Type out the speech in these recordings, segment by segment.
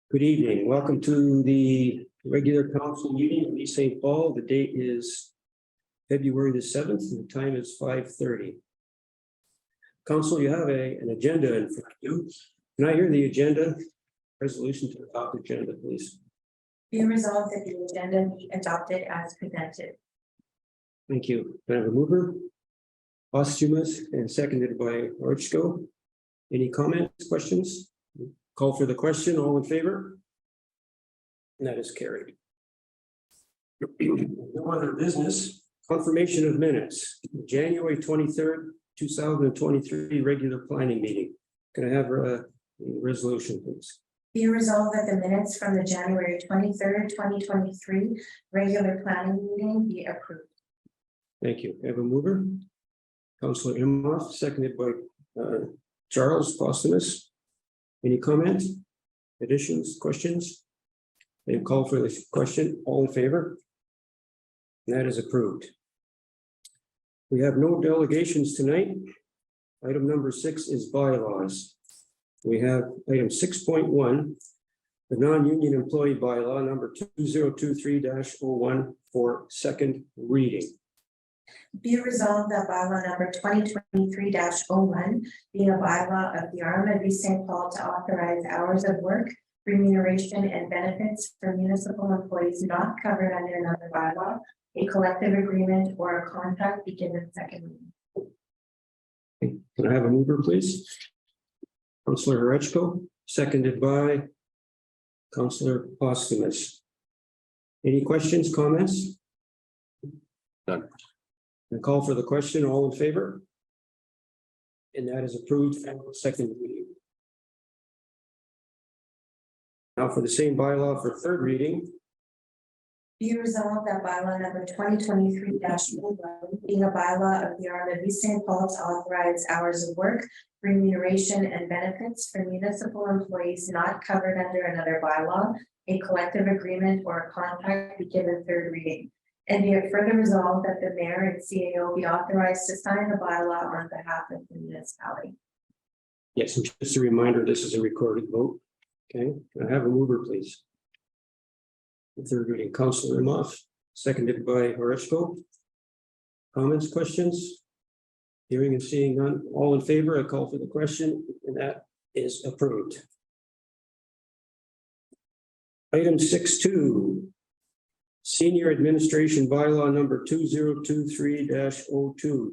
Good evening. Welcome to the regular council meeting of East St. Paul. The date is February the 7th and the time is 5:30. Council, you have an agenda in front of you. Can I hear the agenda? Resolution to adopt agenda, please. Be resolved that the agenda be adopted as presented. Thank you. Can I have a mover? Posthumous and seconded by Orchko. Any comments, questions? Call for the question. All in favor? And that is carried. No other business. Confirmation of minutes. January 23rd, 2023 regular planning meeting. Can I have a resolution, please? Be resolved that the minutes from the January 23rd, 2023 regular planning meeting be approved. Thank you. I have a mover. Councillor Imhoff, seconded by Charles Posthumous. Any comments, additions, questions? They call for this question. All in favor? And that is approved. We have no delegations tonight. Item number 6 is bylaws. We have item 6.1, the non-union employee bylaw number 2023-01 for second reading. Be resolved that bylaw number 2023-01 being a bylaw of the RRBC St. Paul to authorize hours of work, remuneration, and benefits for municipal employees not covered under another bylaw, a collective agreement, or a contract be given second reading. Can I have a mover, please? Councillor Horechko, seconded by Councillor Posthumous. Any questions, comments? None. I call for the question. All in favor? And that is approved for second reading. Now for the same bylaw for third reading. Be resolved that bylaw number 2023-01 being a bylaw of the RRBC St. Paul to authorize hours of work, remuneration, and benefits for municipal employees not covered under another bylaw, a collective agreement, or a contract be given third reading. And be it further resolved that the mayor and CAO be authorized to sign the bylaw on behalf of the municipality. Yes, and just a reminder, this is a recorded vote. Okay, can I have a mover, please? The third reading, Councillor Imhoff, seconded by Horechko. Comments, questions? Hearing and seeing none. All in favor, I call for the question, and that is approved. Item 6.2. Senior Administration Bylaw number 2023-02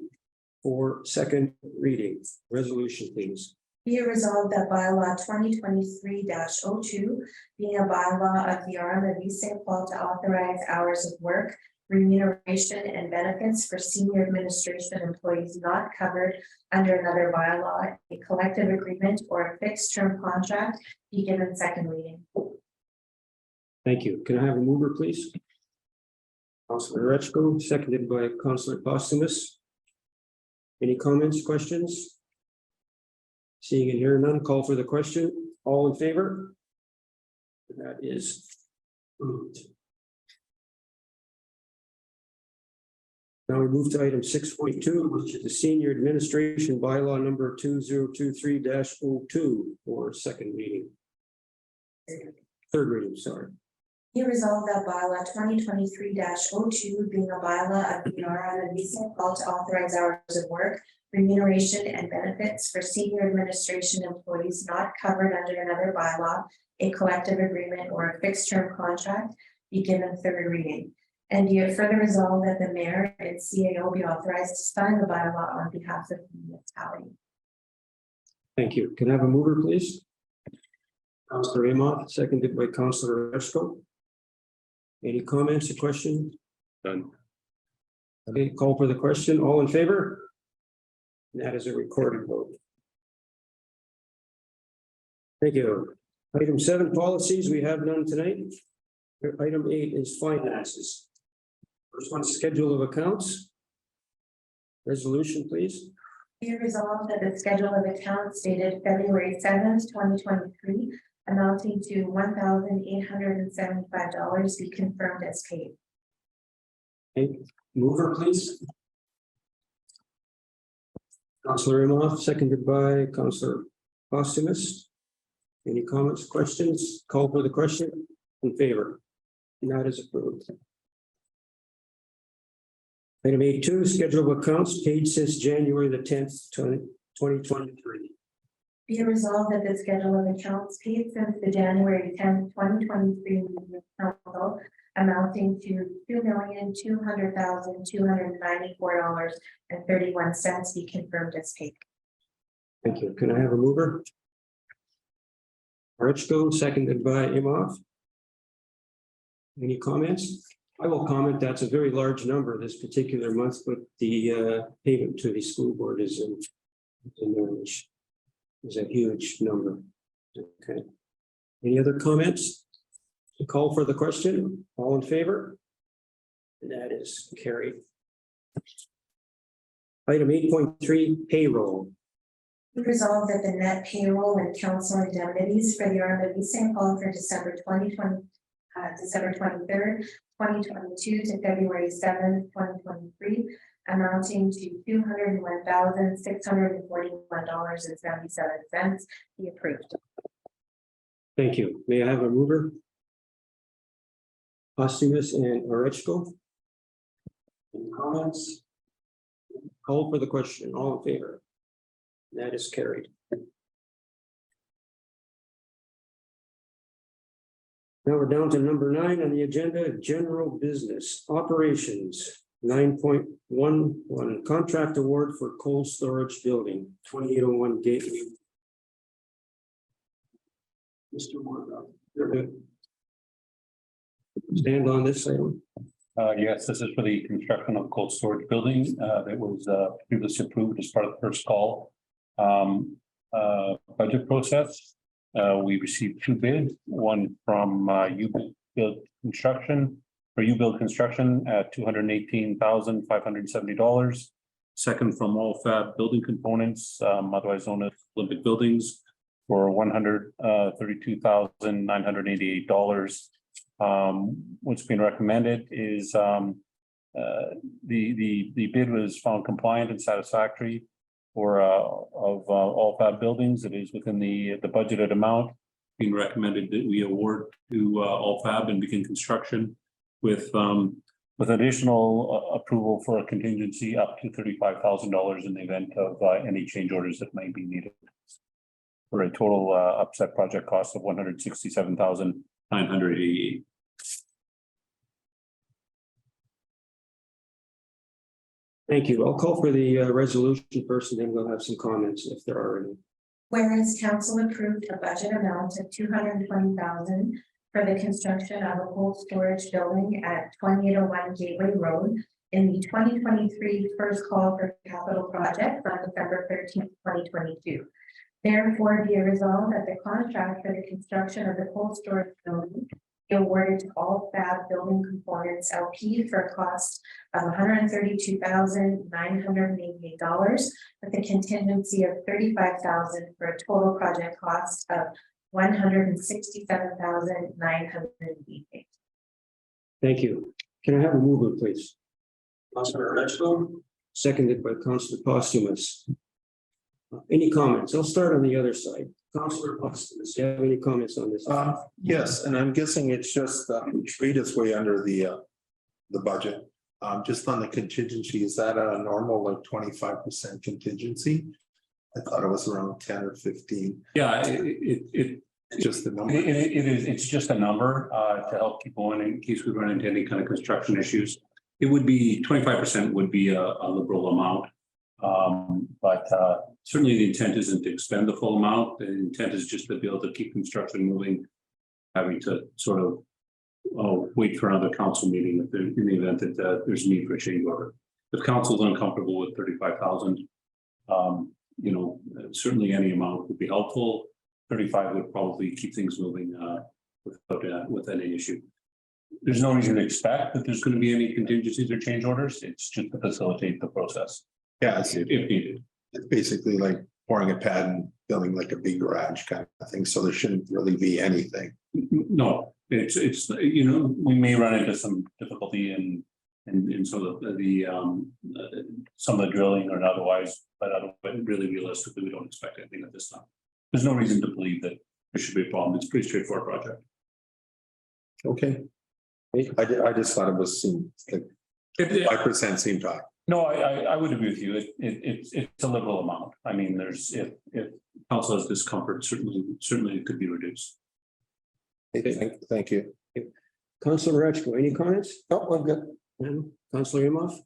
for second reading. Resolution, please. Be it resolved that bylaw 2023-02 being a bylaw of the RRBC St. Paul to authorize hours of work, remuneration, and benefits for senior administration employees not covered under another bylaw, a collective agreement, or a fixed term contract be given second reading. Thank you. Can I have a mover, please? Councillor Horechko, seconded by Councillor Posthumous. Any comments, questions? Seeing and hearing none, call for the question. All in favor? That is approved. Now we move to item 6.2, which is the Senior Administration Bylaw number 2023-02 for second reading. Third reading, sorry. Be resolved that bylaw 2023-02 being a bylaw of the RRBC St. Paul to authorize hours of work, remuneration, and benefits for senior administration employees not covered under another bylaw, a collective agreement, or a fixed term contract be given third reading. And be it further resolved that the mayor and CAO be authorized to sign the bylaw on behalf of the municipality. Thank you. Can I have a mover, please? Councillor Imhoff, seconded by Councillor Horechko. Any comments or questions? Done. Okay, call for the question. All in favor? And that is a recorded vote. Thank you. Item 7, policies. We have none tonight. Item 8 is finances. First one, schedule of accounts. Resolution, please. Be resolved that the schedule of accounts dated February 7th, 2023, amounting to $1,875 be confirmed as paid. Okay, mover, please. Councillor Imhoff, seconded by Councillor Posthumous. Any comments, questions? Call for the question. In favor? And that is approved. Item 8.2, schedule of accounts paid since January the 10th, 2023. Be it resolved that the schedule of accounts paid since the January 10th, 2023 meeting of council amounting to $2,200,294.31 be confirmed as paid. Thank you. Can I have a mover? Richko, seconded by Imhoff. Any comments? I will comment that's a very large number this particular month, but the payment to the school board is in there, which is a huge number. Okay. Any other comments? Call for the question. All in favor? And that is carried. Item 8.3, payroll. Resolved that the net payroll and council indemnities for the RRBC call for December 23rd, 2022 to February 7th, 2023, amounting to $201,641.77 be approved. Thank you. May I have a mover? Posthumous and Orechko. Any comments? Call for the question. All in favor? That is carried. Now we're down to number 9 on the agenda, general business operations. 9.11 contract award for cold storage building, 2801 Gateway. Mr. Moore, stand on this item. Yes, this is for the construction of cold storage building that was previously approved as part of the first call budget process. We received 2 bids, one from U-Build Construction at $218,570. Second from All Fab Building Components, otherwise known as Olympic Buildings, for $132,988. What's been recommended is the bid was found compliant and satisfactory for of All Fab Buildings. It is within the budgeted amount. Being recommended that we award to All Fab and begin construction with additional approval for a contingency up to $35,000 in the event of any change orders that may be needed, for a total upset project cost of $167,988. Thank you. I'll call for the resolution first, and then we'll have some comments if there are any. Whereas council approved a budget amount of $220,000 for the construction of a cold storage building at 2801 Gateway Road in the 2023 first call for capital project from December 13th, 2022. Therefore, be it resolved that the contract for the construction of the cold storage building be awarded to All Fab Building Components LP for a cost of $132,988, with a contingency of $35,000 for a total project cost of $167,988. Thank you. Can I have a mover, please? Councilor Orechko, seconded by Councilor Posthumous. Any comments? I'll start on the other side. Councilor Posthumous, do you have any comments on this? Yes, and I'm guessing it's just treat its way under the budget. Just on the contingency, is that a normal like 25% contingency? I thought it was around 10 or 15. Yeah, Just the number. It's just a number to help keep going in case we run into any kind of construction issues. It would be 25% would be a liberal amount. But certainly the intent isn't to expend the full amount. The intent is just to be able to keep construction moving, having to sort of wait for another council meeting if in the event that there's a need for a change order. If council is uncomfortable with 35,000, you know, certainly any amount would be helpful. 35 would probably keep things moving without any issue. There's no reason to expect that there's going to be any contingencies or change orders. It's just to facilitate the process. Yeah, if needed. It's basically like pouring a pad and building like a big garage kind of thing. So there shouldn't really be anything. No, it's you know, we may run into some difficulty in some of some of the drilling or otherwise, but really realistically, we don't expect anything at this time. There's no reason to believe that there should be a problem. It's a pretty straightforward project. Okay. I just thought it was like 5% seemed high. No, I would agree with you. It's a liberal amount. I mean, if council has discomfort, certainly it could be reduced. Thank you. Councillor Rechko, any comments? Oh, I'm good. Councillor Imhoff?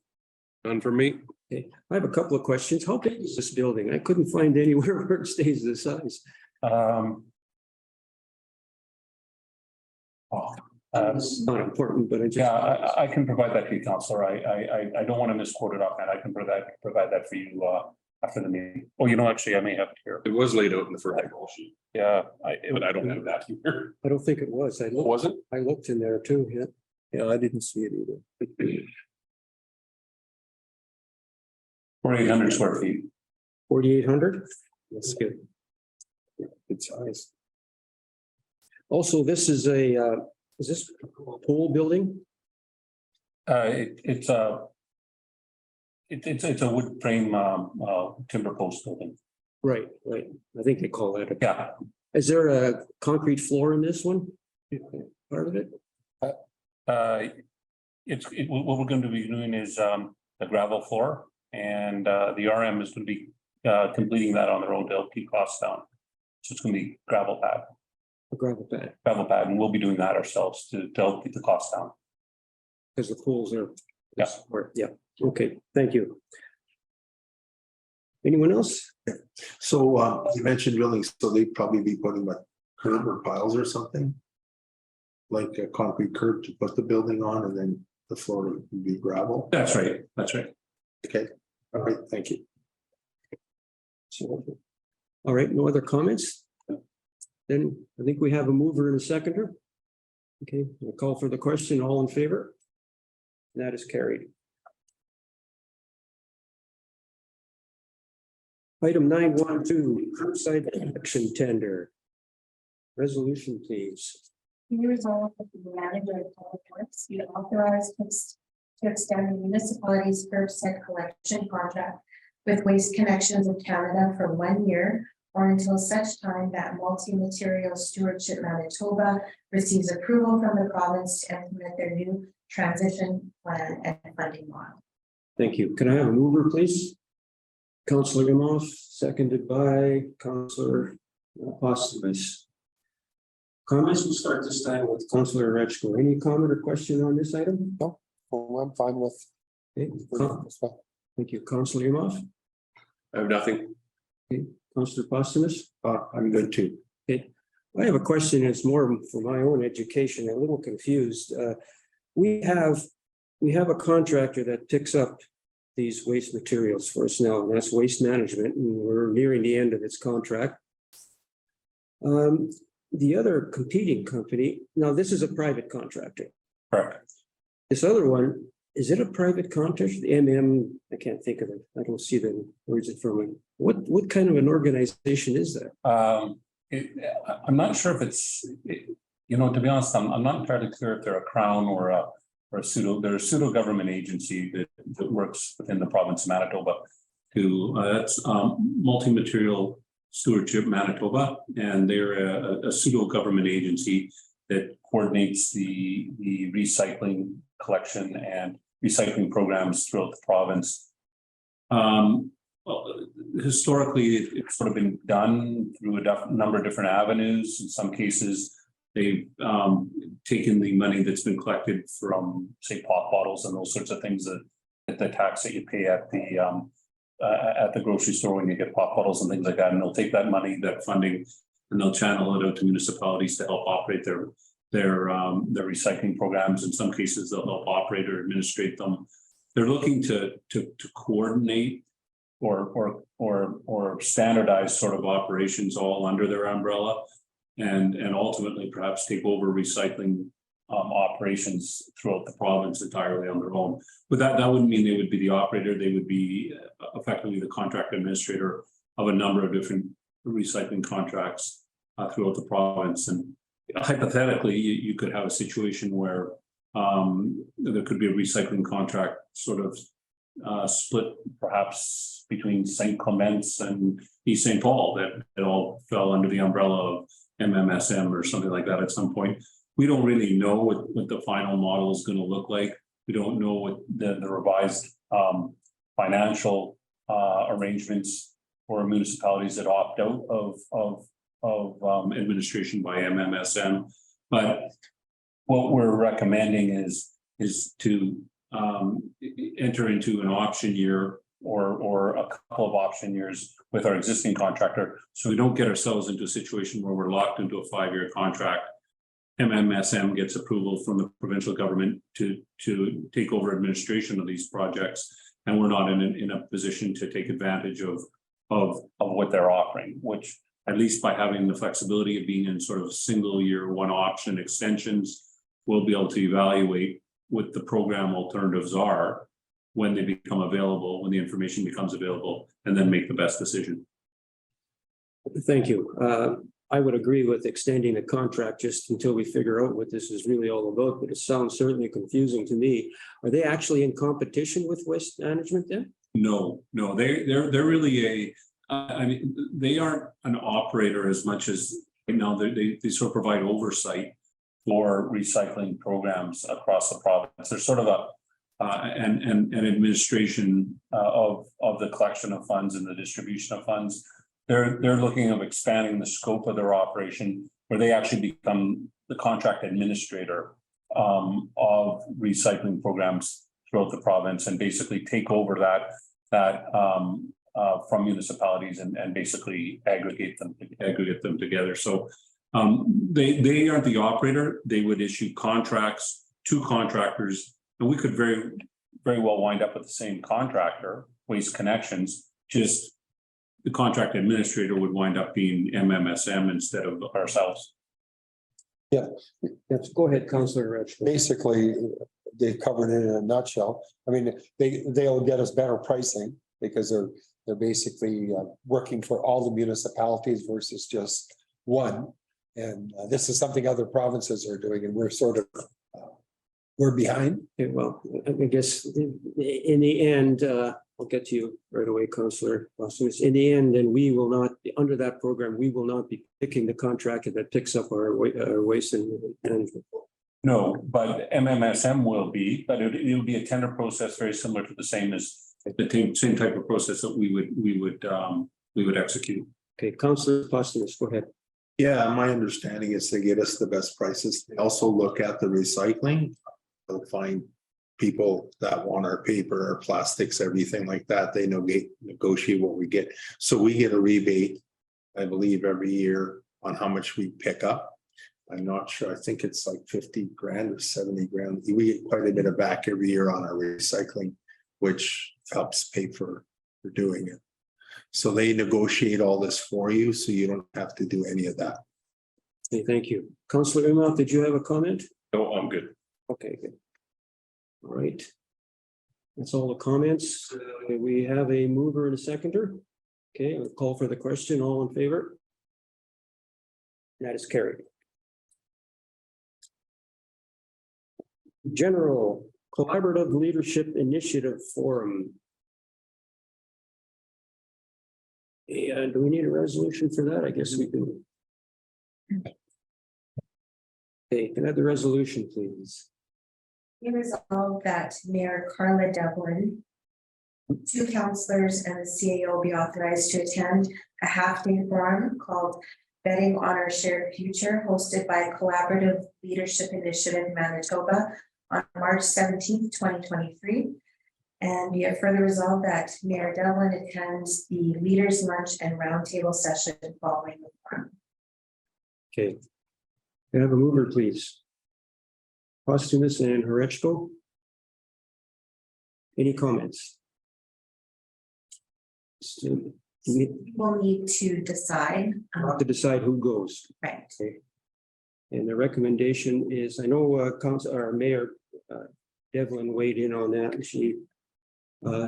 None for me. Okay, I have a couple of questions. How big is this building? I couldn't find anywhere where it stays this size. It's not important, but I just. Yeah, I can provide that to you, Councillor. I don't want to misquote it offhand. I can provide that for you after the meeting. Oh, you know, actually, I may have it here. It was laid out in the first sheet, Yeah, but I don't have that here. I don't think it was. Was it? I looked in there too, yeah. Yeah, I didn't see it either. 4,800 square feet. 4,800? That's good. Good size. Also, this is is this a pool building? It's a wood frame timber post building. Right. I think they call that. Yeah. Is there a concrete floor in this one? Part of it? What we're going to be doing is the gravel floor, and the RM is going to be completing that on their own to help keep costs down. So it's going to be gravel pad, A gravel pad, and we'll be doing that ourselves to help keep the costs down. because the pools are. Yeah. Yeah, okay, thank you. Anyone else? So you mentioned drilling, so they'd probably be putting like curb or piles or something? Like a concrete curb to put the building on, and then the floor would be gravel? That's right. That's right. Okay, all right, thank you. So, all right, no other comments? Then I think we have a mover and a seconder. Okay, I'll call for the question. All in favor? That is carried. Item 9.12, curbside collection tender. Resolution, please. Be resolved that the manager of public works be authorized to extend the municipality's curbside collection contract with Waste Connections of Canada for 1 year or until such time that Multi-Material Stewardship Manitoba receives approval from the province to implement their new transition plan and funding model. Thank you. Can I have a mover, please? Councillor Imhoff, seconded by Councillor Postumus. Comments, we'll start this time with Councillor Rechko. Any comment or question on this item? No, I'm fine with. Okay. Thank you. Councillor Imhoff, I have nothing. Councillor Postumus. I'm good too. Okay, I have a question. It's more for my own education. I'm a little confused. We have a contractor that picks up these waste materials for us now, and that's Waste Management, and we're nearing the end of its contract. The other competing company, now this is a private contractor. Correct. This other one, is it a private contractor? The I can't think of it. I don't see the words in front of me. What kind of an organization is that? I'm not sure if it's, to be honest, I'm not entirely clear if they're a crown or a pseudo government agency that works within the province of Manitoba. That's Multi-Material Stewardship Manitoba, and they're a pseudo government agency that coordinates the recycling collection and recycling programs throughout the province. Historically, it's sort of been done through a number of different avenues. In some cases, they've taken the money that's been collected from, say, pop bottles and those sorts of things, that the tax that you pay at the grocery store when you get pop bottles and things like that, and they'll take that money, that funding, and they'll channel it out to municipalities to help operate their recycling programs. In some cases, they'll help operate or administrate them. They're looking to coordinate or standardize sort of operations all under their umbrella, and ultimately perhaps take over recycling operations throughout the province entirely on their own. But that wouldn't mean they would be the operator. They would be effectively the contract administrator of a number of different recycling contracts throughout the province. And hypothetically, you could have a situation where there could be a recycling contract sort of split perhaps between St. Clements and East St. Paul, that it all fell under the umbrella MMSM or something like that at some point. We don't really know what the final model is going to look like. We don't know what the revised financial arrangements for municipalities that opt out of administration by MMSM. But what we're recommending is to enter into an option year or a couple of option years with our existing contractor, so we don't get ourselves into a situation where we're locked into a 5-year contract. MMSM gets approval from the provincial government to take over administration of these projects, and we're not in a position to take advantage of what they're offering, which at least by having the flexibility of being in sort of single year, one option extensions, we'll be able to evaluate what the program alternatives are when they become available, when the information becomes available, and then make the best decision. Thank you. I would agree with extending the contract just until we figure out what this is really all about, but it sounds certainly confusing to me. Are they actually in competition with Waste Management then? No, they're really I mean, they aren't an operator as much as, you know, they sort of provide oversight for recycling programs across the province. They're sort of an administration of the collection of funds and the distribution of funds. They're looking at expanding the scope of their operation, where they actually become the contract administrator of recycling programs throughout the province, and basically take over that from municipalities and basically aggregate them together. So they aren't the operator. They would issue contracts to contractors, and we could very well wind up with the same contractor, Waste Connections, just the contract administrator would wind up being MMSM instead of ourselves. Yes, go ahead, Councillor Rich. Basically, they've covered it in a nutshell. I mean, they'll get us better pricing because they're basically working for all the municipalities versus just one. And this is something other provinces are doing, and we're sort of we're behind. Okay, well, I guess in the end, I'll get to you right away, Councillor. In the end, and we will not, under that program, we will not be picking the contractor that picks up our waste and No, but MMSM will be, but it'll be a tender process very similar to the same type of process that we would execute. Okay, Councillor Postumus, go ahead. Yeah, my understanding is they get us the best prices. They also look at the recycling. They'll find people that want our paper, our plastics, everything like that. They negotiate what we get. So we get a rebate, I believe, every year on how much we pick up. I'm not sure. I think it's like 50 grand or 70 grand. We get quite a bit of back every year on our recycling, which helps pay for doing it. So they negotiate all this for you, so you don't have to do any of that. Okay, thank you. Councillor Imhoff, did you have a comment? No, I'm good. Okay, good. All right. That's all the comments. We have a mover and a seconder. Okay, I'll call for the question. All in favor? That is carried. General Collaborative Leadership Initiative Forum. And do we need a resolution for that? I guess we do. Okay, can I have the resolution, please? We resolve that Mayor Carla Devlin, 2 councillors and the CAO be authorized to attend a half-day forum called Betting on Our Shared Future, hosted by Collaborative Leadership Initiative Manitoba on March 17th, 2023. And we have further resolved that Mayor Devlin attends the Leaders Lunch and Roundtable session following the forum. Okay. Can I have a mover, please? Postumus and Horechko. Any comments? We We'll need to decide. have to decide who goes. Right. Okay. And the recommendation is, I know Mayor Devlin weighed in on that, and she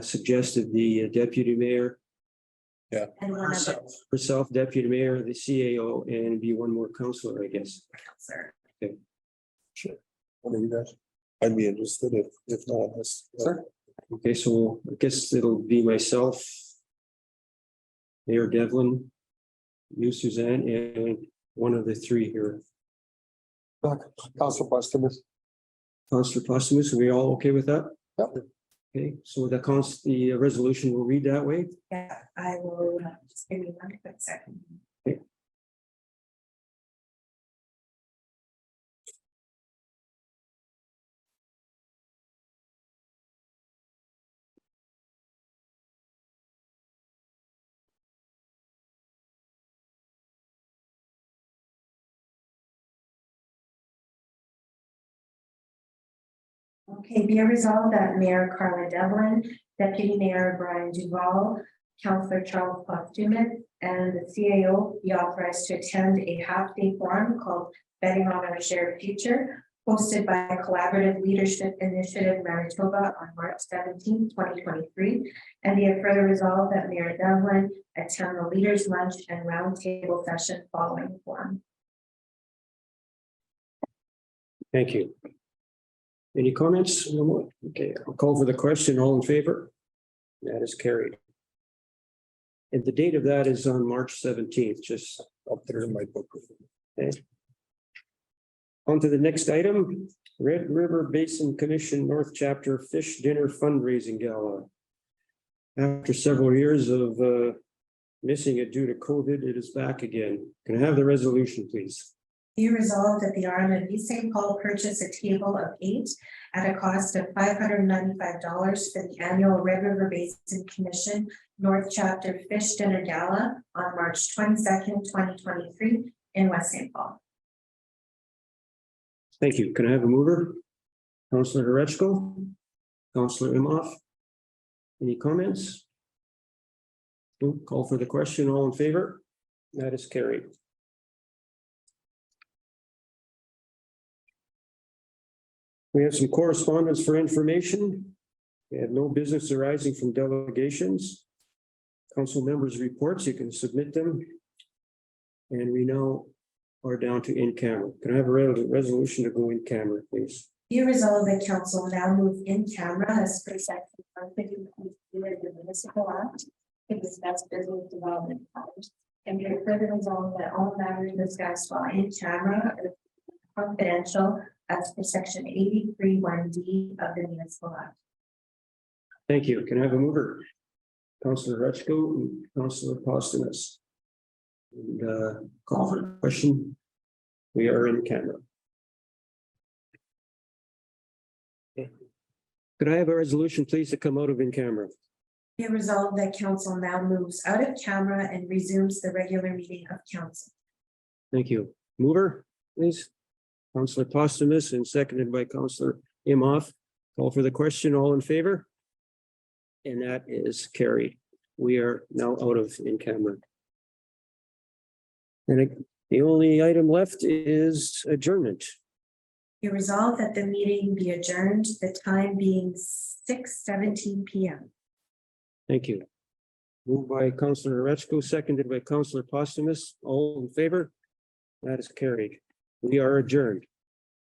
suggested the deputy mayor, And one other herself, deputy mayor, the CAO, and be one more councillor, I guess. councillor. Sure. What do you guys? I'd be interested if no one has. Okay, so I guess it'll be myself, Mayor Devlin, you, Suzanne, and one of the three here. Council Posthumous. Councillor Postumus, are we all okay with that? Yep. Okay, so the resolution will read that way. Yeah, I will, just give me one quick second. Okay, be it resolved that Mayor Carla Devlin, Deputy Mayor Brian Duval, Councillor Charles Postumus, and the CAO be authorized to attend a half-day forum called Betting on Our Shared Future, hosted by Collaborative Leadership Initiative Manitoba on March 17, 2023. And be it further resolved that Mayor Devlin attend the Leaders Lunch and Roundtable session following the forum. Thank you. Any comments? No more? Okay, I'll call for the question. All in favor? That is carried. And the date of that is on March 17th, just Up there in my book. on to the next item. Red River Basin Commission North Chapter Fish Dinner Fundraising Gala. After several years of missing it due to COVID, it is back again. Can I have the resolution, please? Be resolved that the RRBC St. Paul purchase a table of 8 at a cost of $595 for the annual Red River Basin Commission North Chapter Fish Dinner Gala on March 22nd, 2023 in West St. Paul. Thank you. Can I have a mover? Councillor Horechko, Councillor Imhoff. Any comments? No. Call for the question. All in favor? That is carried. We have some correspondence for information. We have no business arising from delegations. Council members' reports, you can submit them. And we now are down to in camera. Can I have a resolution to go in camera, please? Be resolved that council now move in camera as per section 150 of the Municipal Act to discuss business development matters. And be further resolved that all matters discussed while in camera are confidential as per section 83(1)(d) of the Municipal Act. Thank you. Can I have a mover? Councillor Horechko and Councillor Postumus. And call for the question. We are in camera. Okay. Could I have a resolution, please, to come out of in camera? Be resolved that council now moves out of camera and resumes the regular meeting of council. Thank you. Mover, please. Councillor Postumus and seconded by Councillor Imhoff. Call for the question. All in favor? And that is carried. We are now out of in camera. And the only item left is adjournment. Be resolved that the meeting be adjourned, the time being 6:17 p.m. Thank you. Moved by Councillor Horechko, seconded by Councillor Postumus. All in favor? That is carried. We are adjourned.